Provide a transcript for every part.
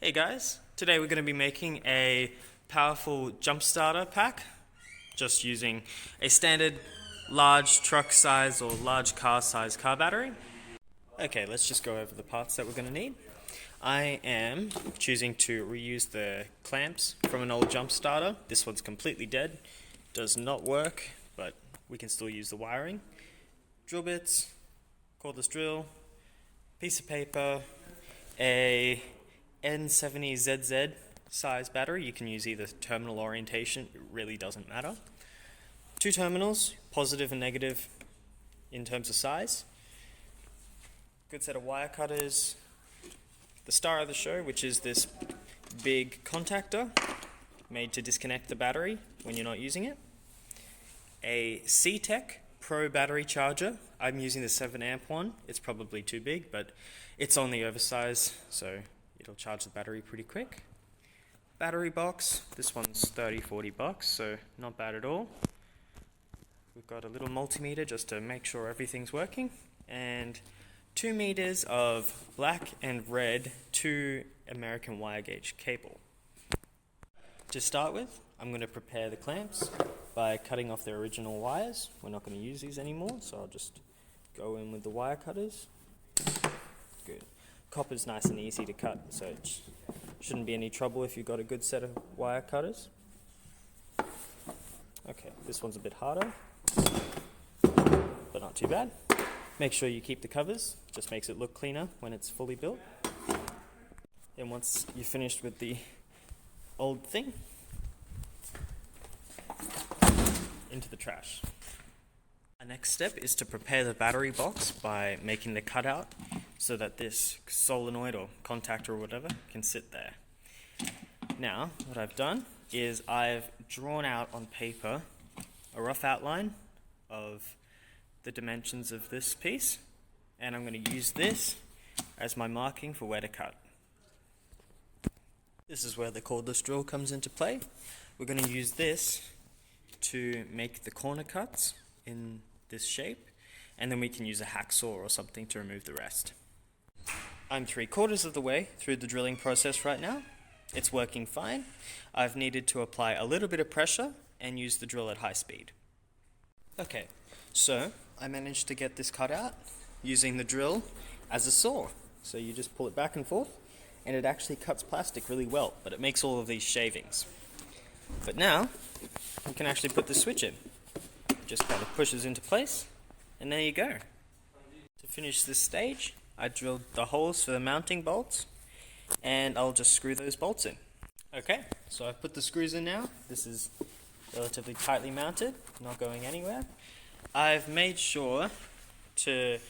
Hey guys, today we're going to be making a powerful jump starter pack just using a standard large truck size or large car size car battery. Okay, let's just go over the parts that we're going to need. I am choosing to reuse the clamps from an old jump starter. This one's completely dead, does not work, but we can still use the wiring. Drill bits, cordless drill, piece of paper, a N70ZZ size battery. You can use either terminal orientation, it really doesn't matter. 2 terminals, positive and negative in terms of size. Good set of wire cutters. The star of the show, which is this big contactor made to disconnect the battery when you're not using it. A C-Tech Pro battery charger. I'm using the 7 amp one. It's probably too big, but it's on the oversize, so it'll charge the battery pretty quick. Battery box, this one's $30-40, so not bad at all. We've got a little multimeter just to make sure everything's working, and 2 meters of black and red 2 American wire gauge cable. To start with, I'm going to prepare the clamps by cutting off their original wires. We're not going to use these anymore, so I'll just go in with the wire cutters. Good. Copper's nice and easy to cut, so it shouldn't be any trouble if you've got a good set of wire cutters. Okay, this one's a bit harder, but not too bad. Make sure you keep the covers, just makes it look cleaner when it's fully built. And once you're finished with the old thing, into the trash. Our next step is to prepare the battery box by making the cutout so that this solenoid or contactor or whatever can sit there. Now, what I've done is I've drawn out on paper a rough outline of the dimensions of this piece, and I'm going to use this as my marking for where to cut. This is where the cordless drill comes into play. We're going to use this to make the corner cuts in this shape, and then we can use a hacksaw or something to remove the rest. I'm 3/4 of the way through the drilling process right now. It's working fine. I've needed to apply a little bit of pressure and use the drill at high speed. Okay, so I managed to get this cut out using the drill as a saw. So you just pull it back and forth, and it actually cuts plastic really well, but it makes all of these shavings. But now, you can actually put the switch in. It just kind of pushes into place, and there you go. To finish this stage, I drilled the holes for the mounting bolts, and I'll just screw those bolts in. Okay, so I've put the screws in now. This is relatively tightly mounted, not going anywhere. I've made sure to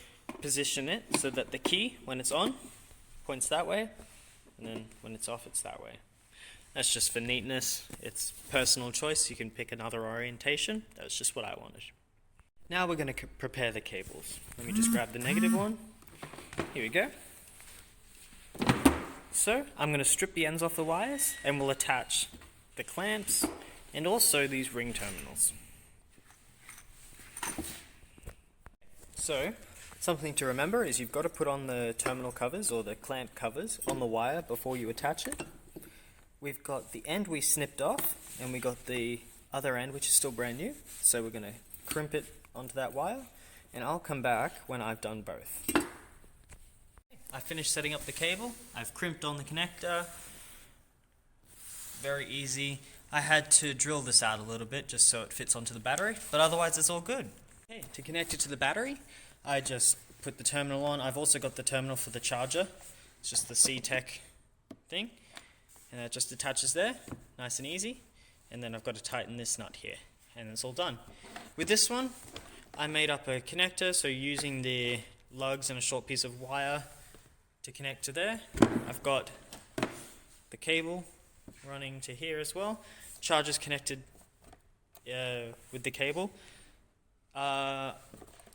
position it so that the key, when it's on, points that way, and then when it's off, it's that way. That's just for neatness. It's personal choice. You can pick another orientation. That's just what I wanted. Now we're going to prepare the cables. Let me just grab the negative one. Here we go. So I'm going to strip the ends off the wires, and we'll attach the clamps and also these ring terminals. So something to remember is you've got to put on the terminal covers or the clamp covers on the wire before you attach it. We've got the end we snipped off, and we got the other end which is still brand new, so we're going to crimp it onto that wire, and I'll come back when I've done both. I finished setting up the cable. I've crimped on the connector. Very easy. I had to drill this out a little bit just so it fits onto the battery, but otherwise it's all good. Okay, to connect it to the battery, I just put the terminal on. I've also got the terminal for the charger. It's just the C-Tech thing. And that just attaches there, nice and easy. And then I've got to tighten this nut here, and it's all done. With this one, I made up a connector, so using the lugs and a short piece of wire to connect to there. I've got the cable running to here as well. Charger's connected with the cable. I'm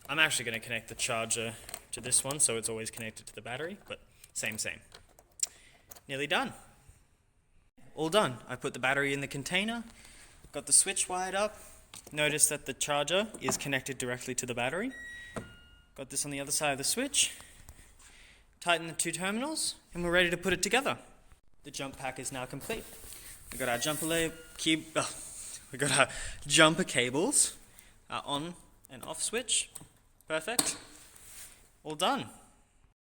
actually going to connect the charger to this one, so it's always connected to the battery, but same. Nearly done. All done. I put the battery in the container, got the switch wired up. Notice that the charger is connected directly to the battery. Got this on the other side of the switch. Tighten the 2 terminals, and we're ready to put it together. the jump pack is now complete. We got our we got our jumper cables, our on and off switch. Perfect. All done.